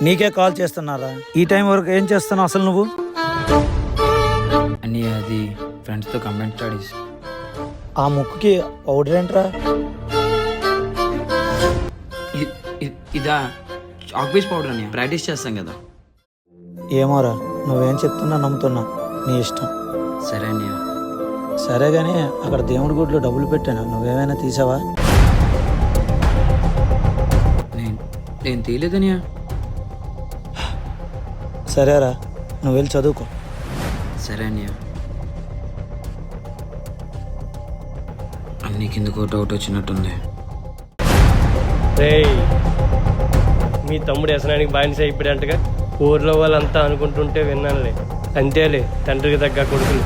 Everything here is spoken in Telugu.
నీకే కాల్ చేస్తున్నారా? ఈ టైం వరకు ఏం చేస్తున్నావు అసలు నువ్వు? అని అది ఫ్రెండ్స్తో కంబైన్ స్టడీస్. ఆ ముక్కుకి పౌడర్ ఏంట్రా? ఇదా చాక్పీస్ పౌడర్ అని ప్రాక్టీస్ చేస్తాం కదా. ఏమోరా, నువ్వేం చెప్తున్నా నమ్ముతున్నా, నీ ఇష్టం. సరే అన్నయ్య. సరే గానీ అక్కడ దేవుడి గుడిలో డబ్బులు పెట్టాను, నువ్వేమైనా తీసావా? నేను తీయలేదనియా. సరేరా, నువ్వు వెళ్ళి చదువుకో. సరే అన్నయ్య. అన్నీ కిందకు డౌట్ వచ్చినట్టుంది. రేయ్, మీ తమ్ముడు వ్యసనానికి బానిస అయిపోయాడంటగా. ఊర్లో వాళ్ళంతా అనుకుంటుంటే విన్నానులే. అంతేలే, తండ్రికి తగ్గ కొడుకులు.